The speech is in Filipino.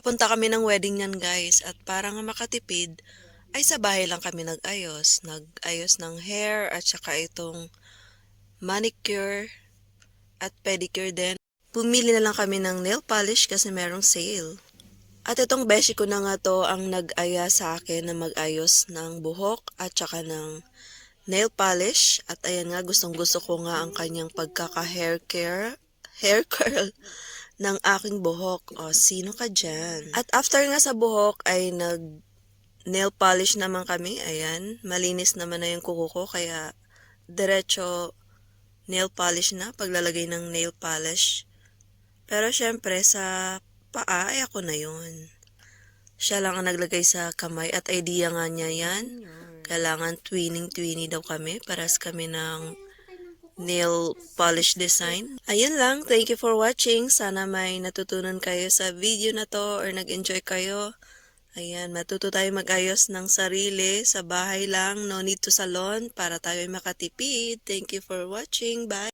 Papunta kami ng wedding niyan guys at para nga makatipid ay sa bahay lang kami nag-ayos. Nag-ayos ng hair at saka itong manicure at pedicure din. Pumili na lang kami ng nail polish kasi merong sale. At itong beshi ko na nga to ang nag-aya sa akin na mag-ayos ng buhok at saka ng nail polish. At ayan nga, gustong gusto ko nga ang kanyang hair curl ng aking buhok. O, sino ka dyan? At after nga sa buhok ay nail polish naman kami. Ayan, malinis naman na yung kuko ko kaya diretso nail polish na paglalagay ng nail polish. Pero syempre sa paa ay ako na yun. Siya lang ang naglagay sa kamay at idea nga niya yan. Kailangan twinning daw kami. Paras kami ng nail polish design. Ayun lang. Thank you for watching. Sana may natutunan kayo sa video na to or nag-enjoy kayo. Ayan, matuto tayo mag-ayos ng sarili sa bahay lang. No need to salon para tayo makatipid. Thank you for watching. Bye!